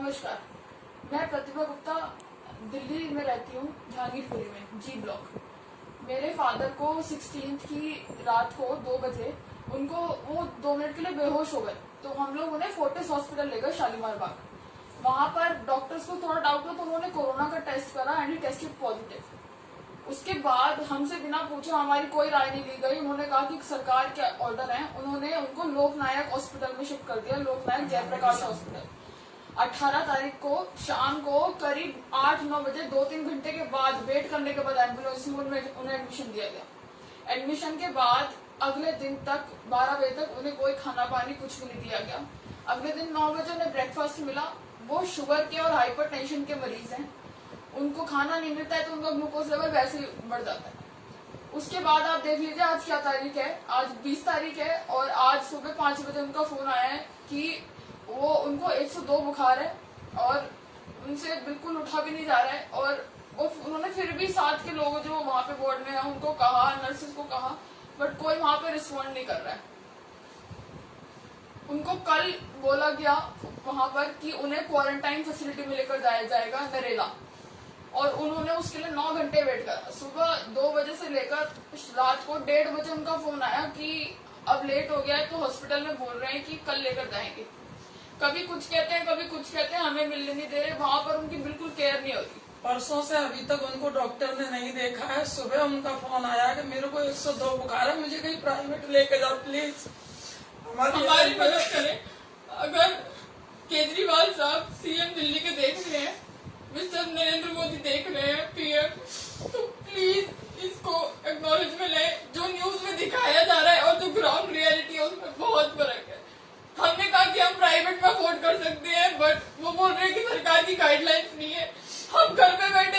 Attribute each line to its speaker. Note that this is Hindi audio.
Speaker 1: नमस्कार, मैं प्रतिभा गुप्ता दिल्ली में रहती हूँ, जहांगीरपुरी में जी ब्लॉक। मेरे फादर को 16 की रात को 2 बजे उनको वो 2 मिनट के लिए बेहोश हो गए, तो हम लोग उन्हें फोर्टिस हॉस्पिटल ले गए शालीमार बाग। वहां पर डॉक्टर्स को थोड़ा डाउट हुआ तो उन्होंने कोरोना का टेस्ट करा एंड ही टेस्टेड पॉजिटिव। उसके बाद हमसे बिना पूछे हमारी कोई राय नहीं ली गई। उन्होंने कहा कि सरकार के ऑर्डर है, उन्होंने उनको लोकनायक हॉस्पिटल में शिफ्ट कर दिया, लोकनायक जयप्रकाश हॉस्पिटल। 18 तारीख को शाम को करीब 8-9 बजे 2-3 घंटे के बाद वेट करने के बाद एम्बुलेंस में उन्हें एडमिशन दिया गया। एडमिशन के बाद अगले दिन तक 12 बजे तक उन्हें कोई खाना पानी कुछ भी नहीं दिया गया। अगले दिन 9 बजे उन्हें ब्रेकफास्ट मिला। वो शुगर के और हाइपरटेंशन के मरीज हैं, उनको खाना नहीं मिलता है तो उनका ग्लूकोज लेवल वैसे ही बढ़ जाता है। उसके बाद आप देख लीजिए आज क्या तारीख है, आज 20 तारीख है और आज सुबह 5 बजे उनका फोन आया है कि वो उनको 102 बुखार है और उनसे बिल्कुल उठा भी नहीं जा रहा है। और उन्होंने फिर भी साथ के लोग जो वहां पे बोर्ड में है उनको कहा, नर्सेस को कहा, बट कोई वहां पे रिस्पॉन्ड नहीं कर रहा है। उनको कल बोला गया वहां पर कि उन्हें क्वारंटाइन फैसिलिटी में लेकर जाया जाएगा नरेला, और उन्होंने उसके लिए 9 घंटे वेट करा। सुबह 2 बजे से लेकर रात को 1:30 बजे उनका फोन आया कि अब लेट हो गया है, तो हॉस्पिटल में बोल रहे हैं कि कल लेकर जाएंगे। कभी कुछ कहते हैं, कभी कुछ कहते हैं, हमें मिलने नहीं दे रहे। वहां पर उनकी बिल्कुल केयर नहीं होती।
Speaker 2: परसों से अभी तक उनको डॉक्टर ने नहीं देखा है। सुबह उनका फोन आया कि मेरे को 102 बुखार है, मुझे कहीं प्राइवेट लेके जाओ प्लीज,
Speaker 1: हमारी मदद करें। अगर केजरीवाल साहब सीएम दिल्ली के देख रहे हैं, मिस्टर नरेंद्र मोदी देख रहे हैं पीएम, तो प्लीज इसको एक्नॉलेज में लें। जो न्यूज में दिखाया जा रहा है और जो ग्राउंड रियलिटी है उसमें बहुत फर्क है। हमने कहा कि हम प्राइवेट में अफोर्ड कर सकते हैं, बट वो बोल रहे हैं कि सरकार की गाइडलाइंस नहीं है। हम घर पे बैठे